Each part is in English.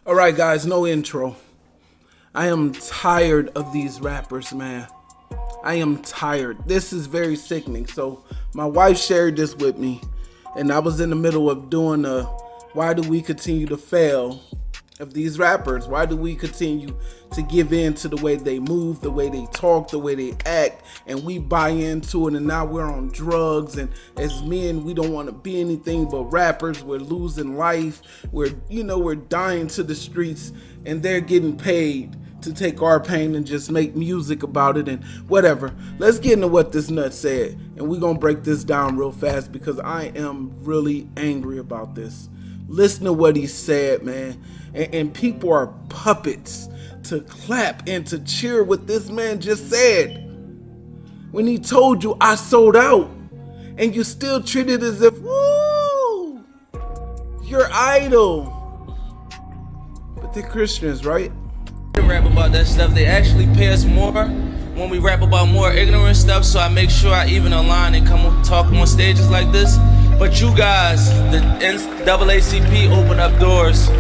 All right, guys, no intro. I am tired of these rappers, man. I am tired. This is very sickening. So my wife shared this with me, and I was in the middle of doing a why do we continue to fail of these rappers? Why do we continue to give in to the way they move, the way they talk, the way they act, and we buy into it, and now we're on drugs, and as men we don't want to be anything but rappers. We're losing life. We're dying to the streets, and they're getting paid to take our pain and just make music about it and whatever. Let's get into what this nut said, and we're gonna break this down real fast because I am really angry about this. Listen to what he said, man. And people are puppets to clap and to cheer what this man just said. When he told you I sold out, and you still treat it as if, woo, you're idol. But they're Christians, right? Rap about that stuff. They actually pay us more when we rap about more ignorant stuff, so I make sure I even align and come talk on stages like this. But you guys, the NAACP, open up doors.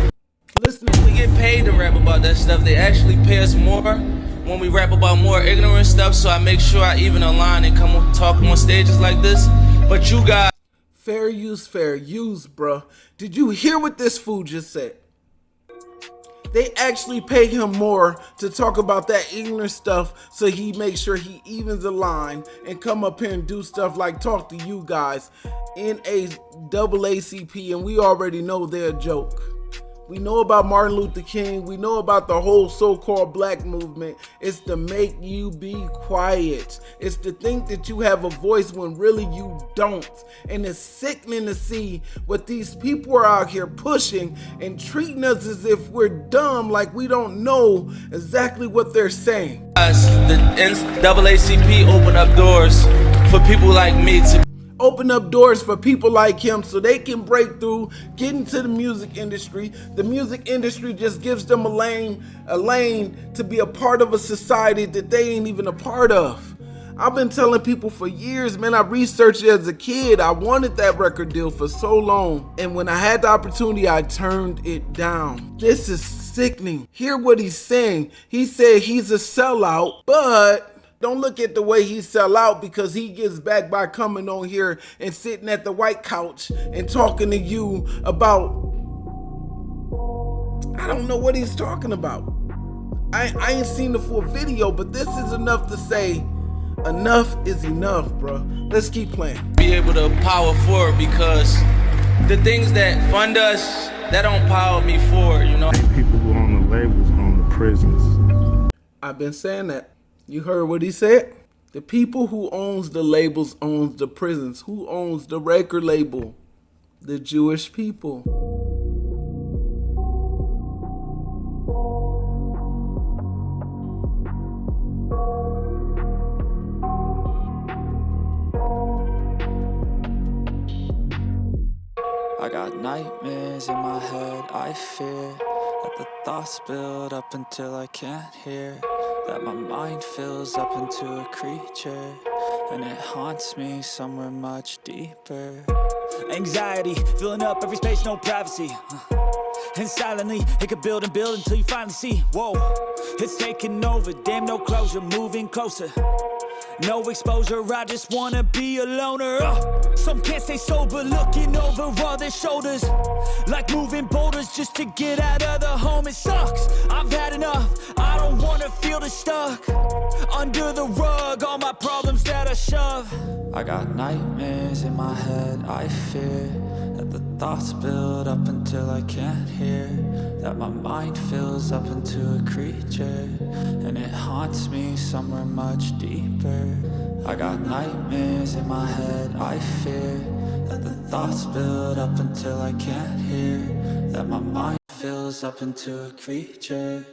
Listen, we get paid to rap about that stuff. They actually pay us more when we rap about more ignorant stuff, so I make sure I even align and come talk on stages like this. But you guys, fair use, bruh. Did you hear what this fool just said? They actually pay him more to talk about that ignorant stuff, so he makes sure he evens the line and come up here and do stuff like talk to you guys, NAACP, and we already know they're a joke. We know about Martin Luther King. We know about the whole so-called black movement. It's to make you be quiet. It's to think that you have a voice when really you don't. And it's sickening to see what these people are out here pushing and treating us as if we're dumb, like we don't know exactly what they're saying. The NAACP open up doors for people like me to open up doors for people like him so they can break through, get into the music industry. The music industry just gives them a lane to be a part of a society that they ain't even a part of. I've been telling people for years, man, I researched it as a kid. I wanted that record deal for so long. And when I had the opportunity, I turned it down. This is sickening. Hear what he's saying. He said he's a sellout, but don't look at the way he sell out, because he gets back by coming on here and sitting at the White Couch and talking to you about, I don't know what he's talking about. I ain't seen the full video, but this is enough to say enough is enough, bro. Let's keep playing. Be able to power forward, because the things that fund us, that don't power me forward, you know? People who own the labels own the prisons. I've been saying that. You heard what he said? The people who owns the labels owns the prisons. Who owns the record label? The Jewish people. I got nightmares in my head, I fear that the thoughts build up until I can't hear, that my mind fills up into a creature, and it haunts me somewhere much deeper. Anxiety, filling up every space, no privacy. And silently, it could build and build until you finally see, whoa, it's taking over, damn, no closure, moving closer. No exposure, I just wanna be a loner. Some can't stay sober, looking over all their shoulders, like moving boulders just to get out of the home. It sucks, I've had enough, I don't wanna feel the stuck under the rug, all my problems that I shove. I got nightmares in my head, I fear that the thoughts build up until I can't hear, that my mind fills up into a creature, and it haunts me somewhere much deeper. I got nightmares in my head, I fear that the thoughts build up until I can't hear, that my mind fills up into a creature,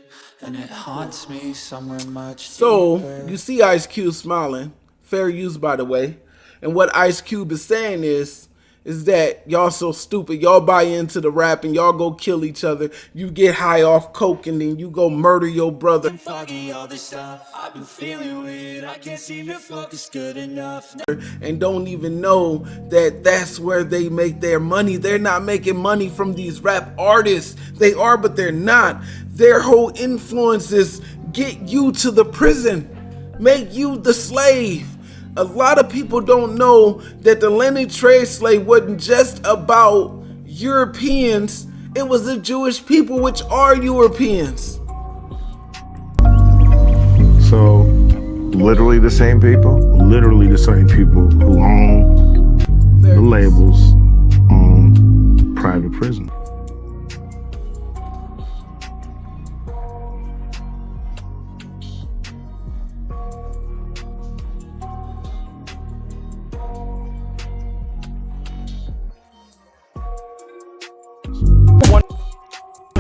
and it haunts me somewhere much So, deeper. you see Ice Cube smiling. Fair use, by the way. And what Ice Cube is saying is is that y'all so stupid. Y'all buy into the rap and y'all go kill each other. You get high off coke and then you go murder your brother. Foggy all this time, I've been feeling weird. I can't seem to focus good enough. And don't even know that that's where they make their money. They're not making money from these rap artists. They are, but they're not. Their whole influence is get you to the prison, make you the slave. A lot of people don't know that the Atlantic trade slave wasn't just about Europeans. It was the Jewish people, which are Europeans. So, literally the same people? Literally the same people who own the labels own private prison.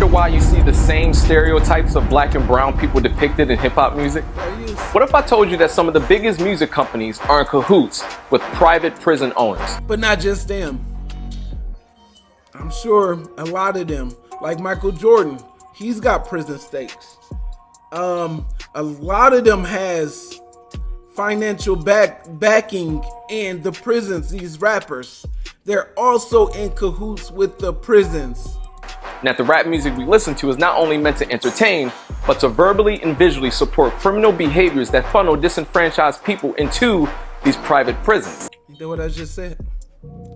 Why you see the same stereotypes of black and brown people depicted in hip-hop music? What if I told you that some of the biggest music companies are in cahoots with private prison owners? But not just them. I'm sure a lot of them, like Michael Jordan, he's got prison stakes. A lot of them has financial backing in the prisons, these rappers. They're also in cahoots with the prisons. And that the rap music we listen to is not only meant to entertain, but to verbally and visually support criminal behaviors that funnel disenfranchised people into these private prisons. You know what I just said?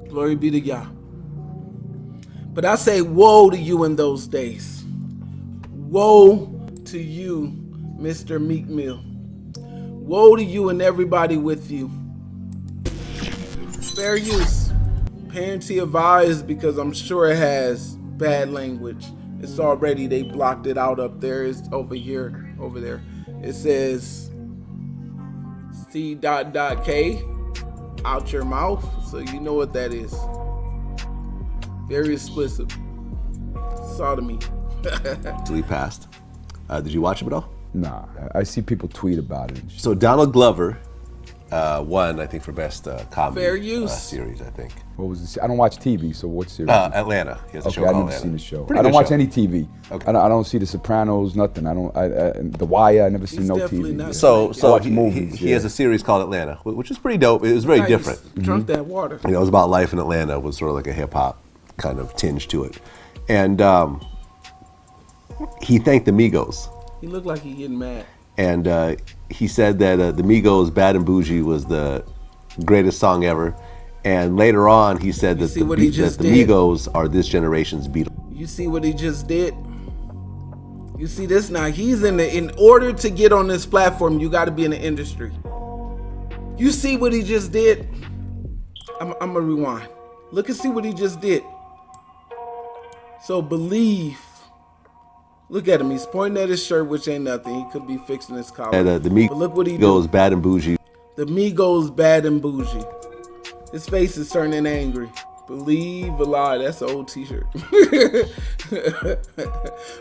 Glory be to Yah. But I say woe to you in those days. Woe to you, Mr. Meek Mill. Woe to you and everybody with you. Fair use. Parenting advised, because I'm sure it has bad language. It's already, they blocked it out up there. It's over here, over there. It says C.K out your mouth. So you know what that is. Very explicit. Sodomy. Till he passed. Did you watch him at all? Nah, I see people tweet about it. So Donald Glover won, I think, for best comedy Fair use. series, I think. What was this? I don't watch TV, so what series? Atlanta. He has a show Okay, I've called never Atlanta. seen the show. Pretty I don't good watch show. any TV. Okay. I don't see The Sopranos, nothing. The Wire, I never seen no definitely TV. not- So watch he, movies, he yeah. has a series called Atlanta, which is pretty dope. It was very Nice. different. Drunk that water. You know, it was about life in Atlanta. It was sort of like a hip hop kind of tinge to it. And he thanked the Migos. He looked like he getting mad. And he said that the Migos' Bad and Bougie was the greatest song ever. And later on, he said that see what he that just the did? Migos are this generation's Beatles. You see what he just did? You see this now? He's in order to get on this platform, you got to be in the industry. You see what he just did? I'm gonna rewind. Look and see what he just did. So believe. Look at him. He's pointing at his shirt, which ain't nothing. He could be fixing his collar. And the But look what he Migos' do. Bad and Bougie. The Migos Bad and Bougie. His face is turning angry. Believe a lie. That's an old t-shirt.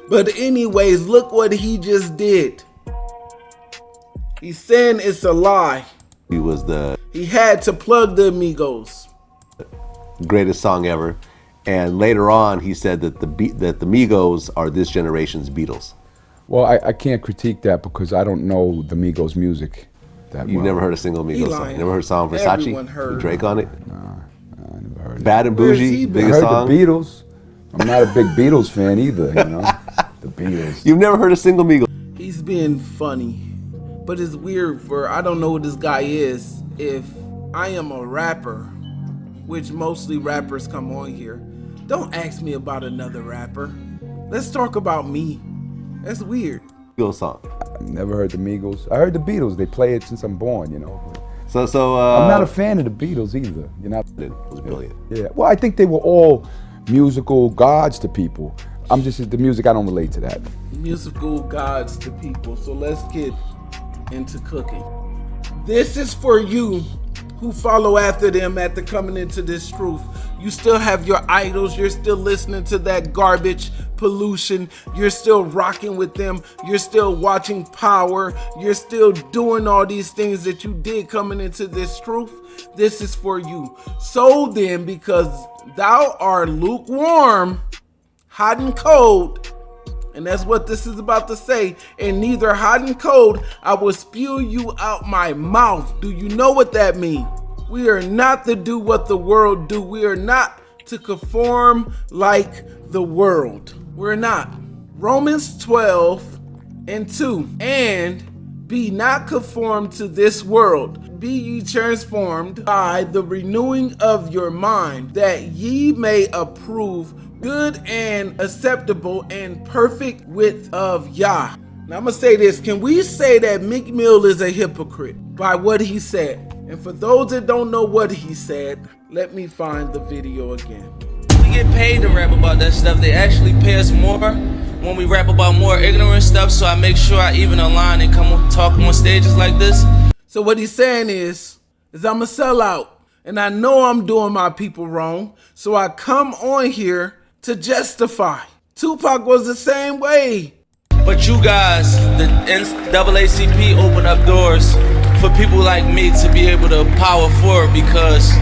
But anyways, look what he just did. He's saying it's a lie. He was the He had to plug the Migos. greatest song ever. And later on, he said that the Migos are this generation's Beatles. Well, I can't critique that because I don't know the Migos music that You've well. never heard a single He Migos song? lying. You never heard a song Versace? Everyone heard. With Drake on it? I never heard it. Bad and Where's Bougie, he been? I biggest heard song? the Beatles. I'm not a big Beatles fan either, you know. The Beatles. You've never heard a single Migos? He's being funny. But it's weird for, I don't know who this guy is. If I am a rapper, which mostly rappers come on here, don't ask me about another rapper. Let's talk about me. That's weird. Migos song. Never heard the Migos. I heard the Beatles. They play it since I'm born, you know. So I'm not a fan of the Beatles either. You're not. It was brilliant. Yeah. Well, I think they were all musical gods to people. I'm just the music. I don't relate to that. Musical gods to people. So let's get into cooking. This is for you who follow after them after coming into this truth. You still have your idols. You're still listening to that garbage. pollution. You're still rocking with them. You're still watching Power. You're still doing all these things that you did coming into this truth. This is for you. So then, because thou art lukewarm, hot and cold, and that's what this is about to say, and neither hot and cold, I will spew you out my mouth. Do you know what that means? We are not to do what the world do. We are not to conform like the world. We're not. Romans 12:2. And be not conformed to this world. Be ye transformed by the renewing of your mind, that ye may approve good and acceptable and perfect will of Yah. Now I'm gonna say this. Can we say that Meek Mill is a hypocrite by what he said? And for those that don't know what he said, let me find the video again. We get paid to rap about that stuff. They actually pay us more when we rap about more ignorant stuff, so I make sure I even align and come talk on stages like this. So what he's saying is I'm a sellout, and I know I'm doing my people wrong, so I come on here to justify. Tupac was the same way. But you guys, the NAACP, open up doors for people like me to be able to power forward, because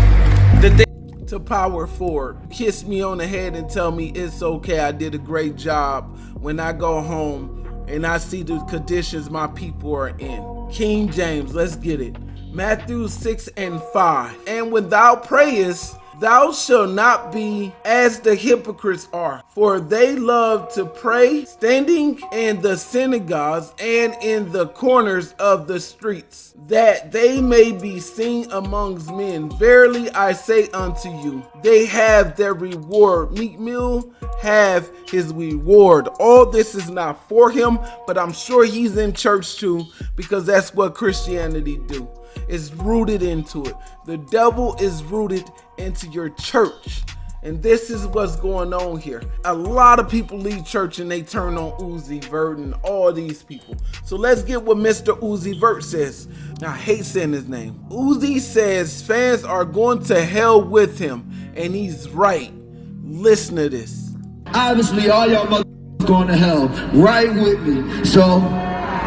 to power forward. Kiss me on the head and tell me it's okay, I did a great job when I go home and I see the conditions my people are in. King James, let's get it. Matthew 6:5. And when thou prayest, thou shalt not be as the hypocrites are, for they love to pray standing in the synagogues and in the corners of the streets, that they may be seen amongst men. Verily I say unto you, they have their reward. Meek Mill have his reward. All this is not for him, but I'm sure he's in church too, because that's what Christianity do. It's rooted into it. The devil is rooted into your church. And this is what's going on here. A lot of people leave church and they turn on Uzi Vert and all these people. So let's get what Mr. Uzi Vert says. I hate saying his name. Uzi says fans are going to hell with him. And he's right. Listen to this. Obviously, all y'all motherfuckers going to hell. Right with me. So,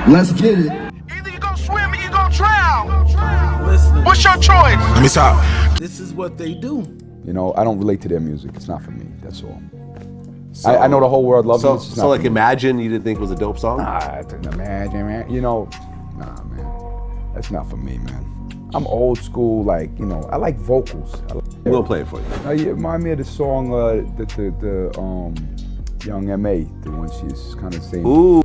let's get it. Either you go swim or you go drown. Listen. What's your choice? Let me talk. This is what they do. You know, I don't relate to their music. It's not for me. That's all. So, I know the whole world loves it. So like Imagine, you didn't think was a dope song? Nah, I didn't imagine, man. You know, nah, man. That's not for me, man. I'm old school, like, you know, I like vocals. We'll play it for you. You remind me of the song, the Young M.A., the one she's kind of saying. Ooh,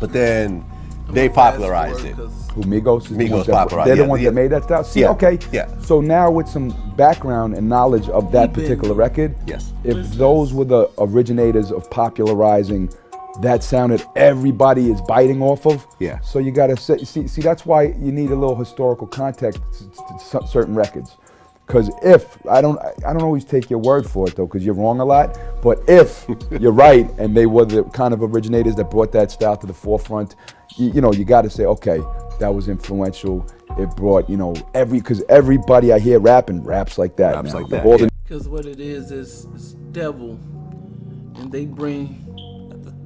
but then they popularized it. Who, Migos? Migos popularized. They're the ones that made that stuff? See, okay. Yeah. So now with some background and knowledge of that particular record, yes, if those were the originators of popularizing that sound that everybody is biting off of, yeah. So you gotta see that's why you need a little historical context to certain records. Because if I don't always take your word for it though, because you're wrong a lot. But if you're right and they were the kind of originators that brought that style to the forefront, you know, you got to say, okay, that was influential. It brought, you know, because everybody I hear rapping raps like that. Raps now. like that. Because what it is devil, and they bring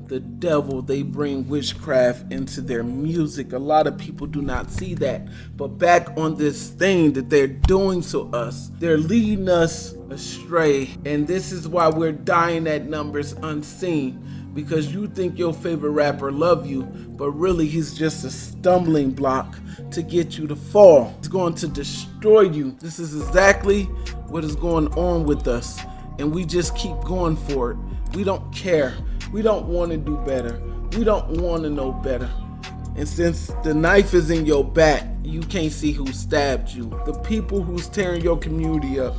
the devil, they bring witchcraft into their music. A lot of people do not see that. But back on this thing that they're doing to us, they're leading us astray. And this is why we're dying at numbers unseen. Because you think your favorite rapper love you, but really he's just a stumbling block to get you to fall. It's going to destroy you. This is exactly what is going on with us. And we just keep going for it. We don't care. We don't want to do better. We don't want to know better. And since the knife is in your back, you can't see who stabbed you. The people who's tearing your community up,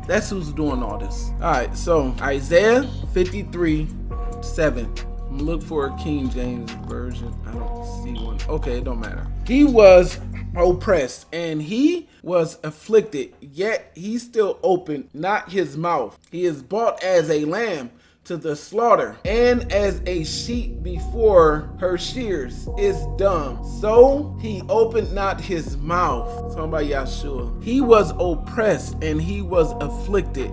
that's who's doing all this. All right, so Isaiah 53:7. Look for a King James version. I don't see one. Okay, it don't matter. He was oppressed and he was afflicted, yet he still opened not his mouth. He is bought as a lamb to the slaughter, and as a sheep before her shears is dumb, so he opened not his mouth. Talking about Yahshua. He was oppressed and he was afflicted,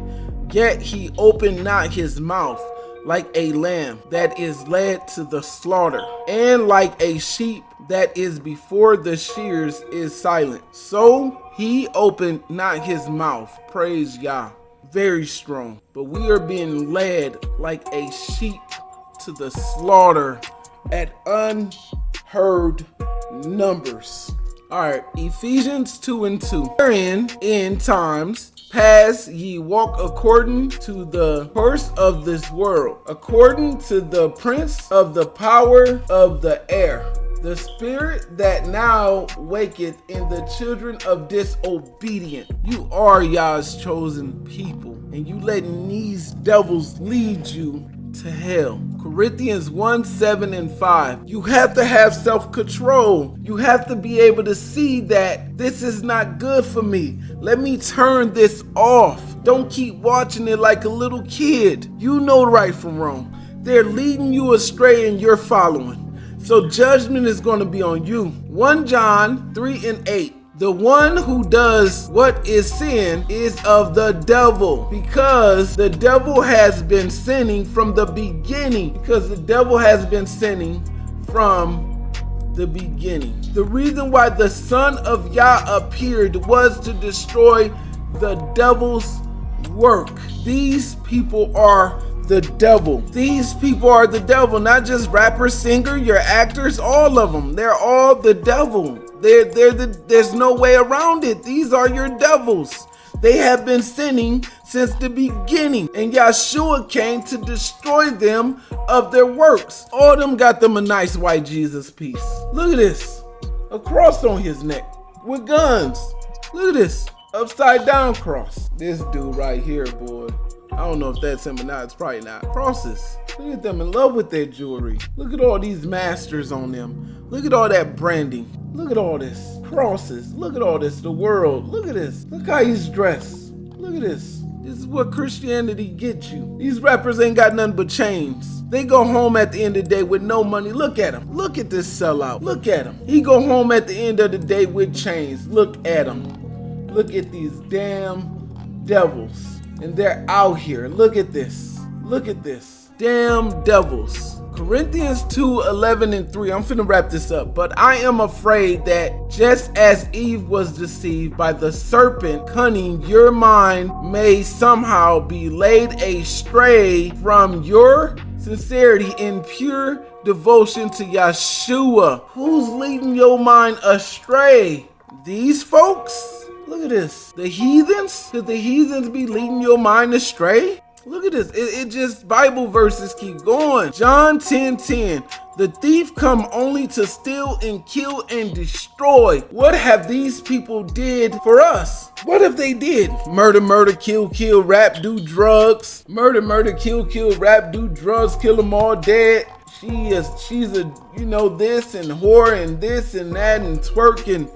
yet he opened not his mouth. like a lamb that is led to the slaughter, and like a sheep that is before the shears is silent, so he opened not his mouth. Praise Yah. Very strong. But we are being led like a sheep to the slaughter at unheard numbers. All right, Ephesians 2:2. Wherein in times past ye walk according to the course of this world, according to the prince of the power of the air, the spirit that now waketh in the children of disobedience. You are Yah's chosen people, and you letting these devils lead you to hell. Corinthians 1:7-5. You have to have self-control. You have to be able to see that this is not good for me. Let me turn this off. Don't keep watching it like a little kid. You know right from wrong. They're leading you astray and you're following. So judgment is going to be on you. 1 John 3:8. The one who does what is sin is of the devil, because the devil has been sinning from the beginning. Because the devil has been sinning from the beginning. The reason why the Son of Yah appeared was to destroy the devil's work. These people are the devil. These people are the devil, not just rapper, singer, your actors, all of them. They're all the devil. There's no way around it. These are your devils. They have been sinning since the beginning, and Yahshua came to destroy them of their works. All of them got them a nice white Jesus piece. Look at this. A cross on his neck with guns. Look at this. Upside down cross. This dude right here, boy. I don't know if that's him or not. It's probably not. Crosses. Look at them in love with their jewelry. Look at all these masters on them. Look at all that branding. Look at all this. Crosses. Look at all this. The world. Look at this. Look how he's dressed. Look at this. This is what Christianity gets you. These rappers ain't got nothing but chains. They go home at the end of the day with no money. Look at him. Look at this sellout. Look at him. He go home at the end of the day with chains. Look at him. Look at these damn devils. And they're out here. Look at this. Look at this. Damn devils. Corinthians 2:11-3. I'm finna wrap this up. But I am afraid that just as Eve was deceived by the serpent cunning, your mind may somehow be laid astray from your sincerity in pure devotion to Yahshua. Who's leading your mind astray? These folks? Look at this. The heathens? Could the heathens be leading your mind astray? Look at this. It just Bible verses keep going. John 10:10. The thief come only to steal and kill and destroy. What have these people did for us? What if they did? Murder, murder, kill, kill, rap, do drugs. Murder, murder, kill, kill, rap, do drugs, kill them all dead. She's a, this and whore and this and that and twerking.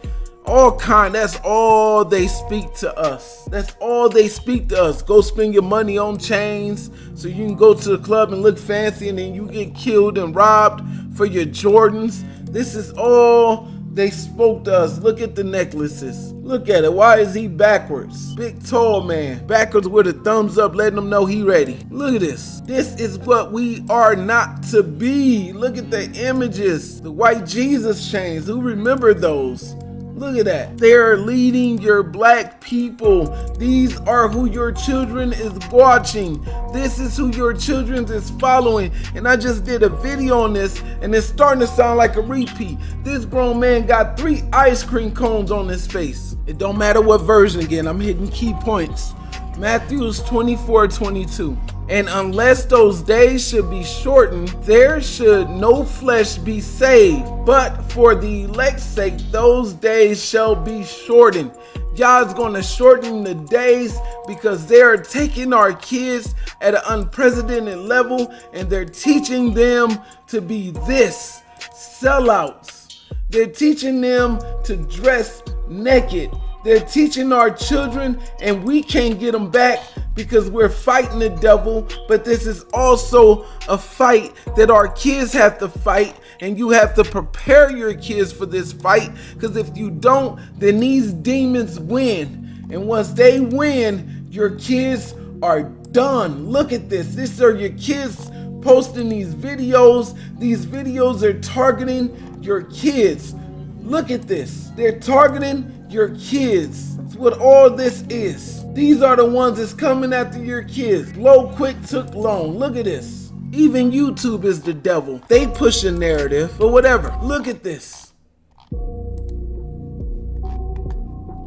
All kind. That's all they speak to us. That's all they speak to us. Go spend your money on chains so you can go to the club and look fancy, and then you get killed and robbed for your Jordans. This is all they spoke to us. Look at the necklaces. Look at it. Why is he backwards? Big tall man. Backwards with a thumbs up, letting them know he ready. Look at this. This is what we are not to be. Look at the images. The white Jesus chains. Who remember those? Look at that. They're leading your black people. These are who your children is watching. This is who your children is following. And I just did a video on this, and it's starting to sound like a repeat. This grown man got 3 ice cream cones on his face. It don't matter what version. Again, I'm hitting key points. Matthew 24:22. And unless those days should be shortened, there should no flesh be saved. But for the elect's sake, those days shall be shortened. God's going to shorten the days because they are taking our kids at an unprecedented level, and they're teaching them to be this, sellouts. They're teaching them to dress naked. They're teaching our children, and we can't get them back because we're fighting the devil. But this is also a fight that our kids have to fight, and you have to prepare your kids for this fight, because if you don't, then these demons win. And once they win, your kids are done. Look at this. These are your kids posting these videos. These videos are targeting your kids. Look at this. They're targeting your kids. That's what all this is. These are the ones that's coming after your kids. Low, quick, took long. Look at this. Even YouTube is the devil. They push a narrative, but whatever. Look at this.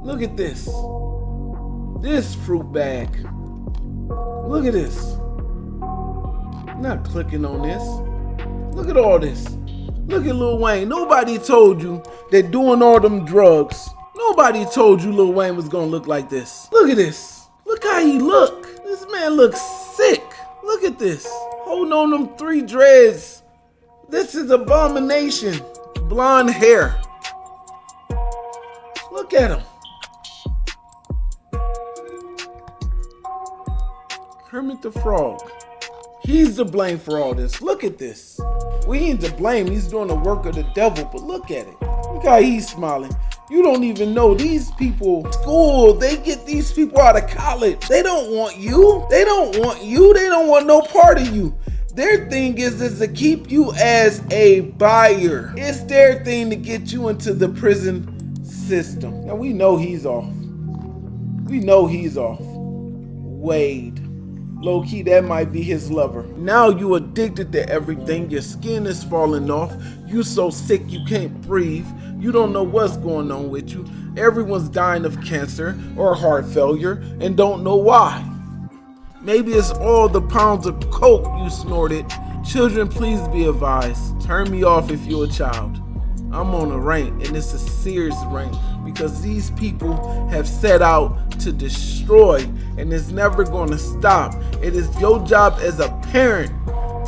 Look at this. This fruit bag. Look at this. I'm not clicking on this. Look at all this. Look at Lil Wayne. Nobody told you that doing all them drugs. Nobody told you Lil Wayne was gonna look like this. Look at this. Look how he look. This man looks sick. Look at this. Holding on them 3 dreads. This is abomination. Blonde hair. Look at him. Kermit the Frog. He's to blame for all this. Look at this. We ain't to blame. He's doing the work of the devil, but look at it. Look how he's smiling. You don't even know these people. School, they get these people out of college. They don't want you. They don't want you. They don't want no part of you. Their thing is to keep you as a buyer. It's their thing to get you into the prison system. Now we know he's off. We know he's off. Wade. Low key, that might be his lover. Now you addicted to everything. Your skin is falling off. You so sick you can't breathe. You don't know what's going on with you. Everyone's dying of cancer or heart failure and don't know why. Maybe it's all the pounds of coke you snorted. Children, please be advised. Turn me off if you're a child. I'm on a rant, and it's a serious rant because these people have set out to destroy, and it's never going to stop. It is your job as a parent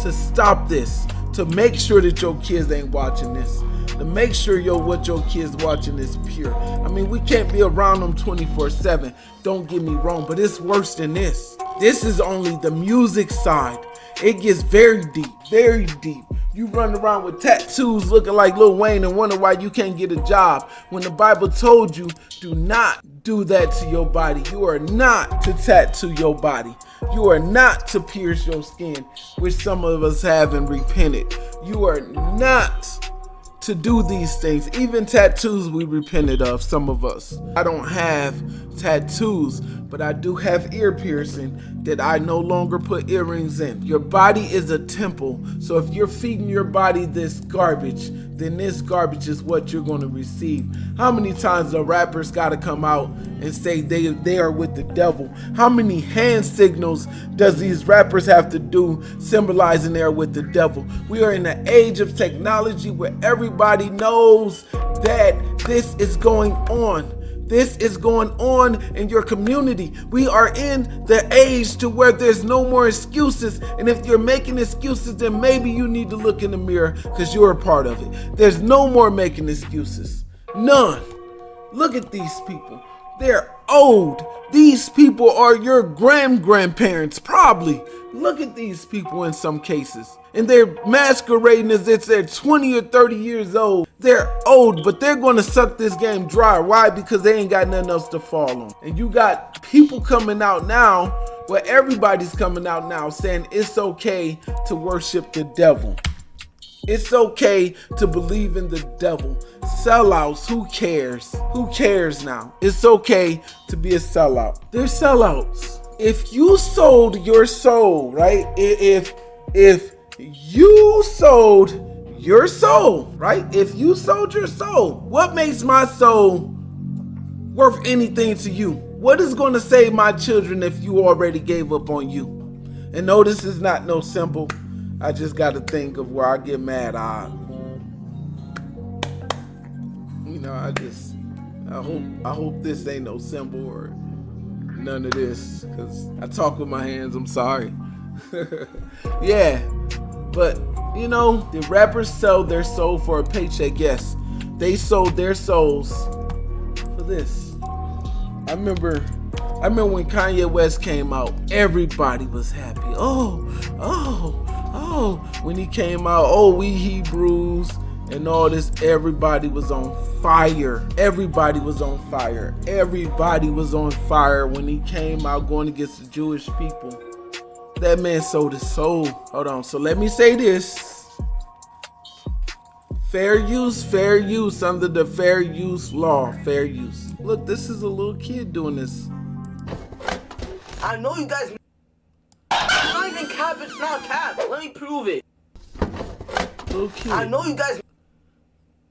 to stop this, to make sure that your kids ain't watching this, to make sure what your kids watching is pure. I mean, we can't be around them 24/7. Don't get me wrong, but it's worse than this. This is only the music side. It gets very deep, very deep. You run around with tattoos looking like Lil Wayne and wonder why you can't get a job when the Bible told you do not do that to your body. You are not to tattoo your body. You are not to pierce your skin, which some of us have and repented. You are not to do these things. Even tattoos we repented of, some of us. I don't have tattoos, but I do have ear piercing that I no longer put earrings in. Your body is a temple, so if you're feeding your body this garbage, then this garbage is what you're going to receive. How many times the rappers got to come out and say they are with the devil? How many hand signals does these rappers have to do symbolizing they're with the devil? We are in an age of technology where everybody knows that this is going on. This is going on in your community. We are in the age to where there's no more excuses. And if you're making excuses, then maybe you need to look in the mirror because you're a part of it. There's no more making excuses. None. Look at these people. They're old. These people are your grandparents, probably. Look at these people in some cases. And they're masquerading as if they're 20 or 30 years old. They're old, but they're going to suck this game dry. Why? Because they ain't got nothing else to fall on. And you got people coming out now, where everybody's coming out now saying it's okay to worship the devil. It's okay to believe in the devil. Sellouts, who cares? Who cares now? It's okay to be a sellout. They're sellouts. If you sold your soul, right? If you sold your soul, right? If you sold your soul, what makes my soul worth anything to you? What is going to save my children if you already gave up on you? And no, this is not no symbol. I just got to think of where I get mad. I hope this ain't no symbol or none of this, because I talk with my hands. I'm sorry. Yeah, but the rappers sell their soul for a paycheck. Yes, they sold their souls for this. I remember when Kanye West came out, everybody was happy. Oh, when he came out, we Hebrews and all this, everybody was on fire. Everybody was on fire. Everybody was on fire when he came out going against the Jewish people. That man sold his soul. Hold on. So let me say this. Fair use under the fair use law. Fair use. Look, this is a little kid doing this. I know you guys. It's not even cap. It's not cap. Let me prove it. Little kid. I know you guys.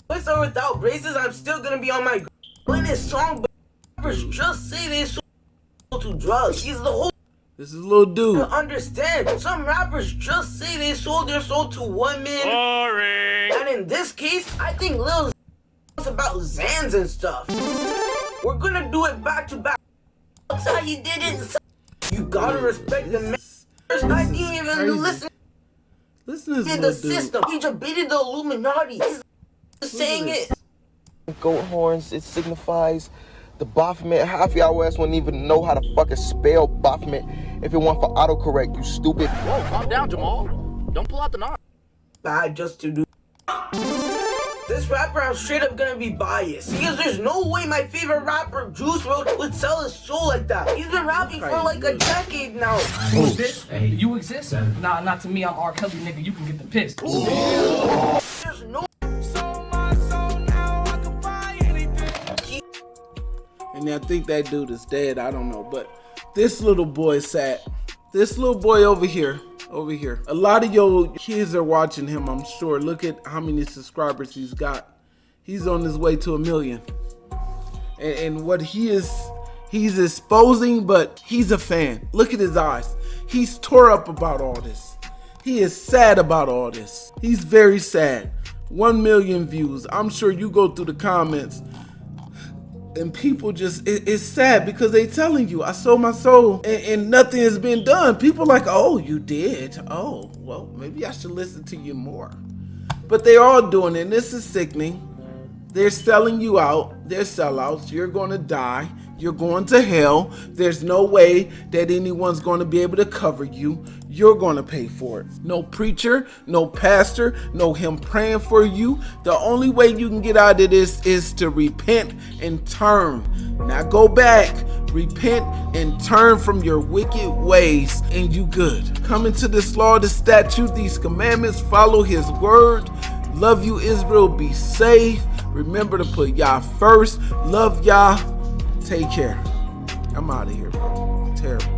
With or without braces, I'm still gonna be on my. When this song, but rappers just say they sold to drugs. He's the whole. This is a little dude. Understand? Some rappers just say they sold their soul to women. Boring. And in this case, I think Lil is about Zans and stuff. We're gonna do it back to back. That's how you did it. You gotta respect the man. I didn't even listen. Listen to this in little the system. He debated the Illuminati. He's saying it. Goat horns, it signifies the Baphomet. Half y'all ass wouldn't even know how to fucking spell Baphomet if it weren't for autocorrect, you stupid. Whoa, calm down, Jamal. Don't pull out the knife. Bad just to do. This rapper, I'm straight up gonna be biased. Because there's no way my favorite rapper, Juice WRLD, would sell his soul like that. He's been rapping for like a decade now. Who's this? Hey, you exist? Nah, not to me. I'm R. Kelly, nigga. You can get the piss. There's no. And I think that dude is dead. I don't know. But this little boy is sad. This little boy over here. A lot of your kids are watching him, I'm sure. Look at how many subscribers he's got. He's on his way to 1 million. And what he's exposing, but he's a fan. Look at his eyes. He's tore up about all this. He is sad about all this. He's very sad. 1 million views. I'm sure you go through the comments and people just, it's sad because they telling you, I sold my soul and nothing has been done. People like, oh, you did? Oh, well, maybe I should listen to you more. But they're all doing it, and this is sickening. They're selling you out. They're sellouts. You're going to die. You're going to hell. There's no way that anyone's going to be able to cover you. You're going to pay for it. No preacher, no pastor, no him praying for you. The only way you can get out of this is to repent and turn. Now go back, repent and turn from your wicked ways, and you good. Come into this law, this statute, these commandments, follow his word. Love you, Israel. Be safe. Remember to put Yah first. Love Yah. Take care. I'm out of here, bro. Terrible.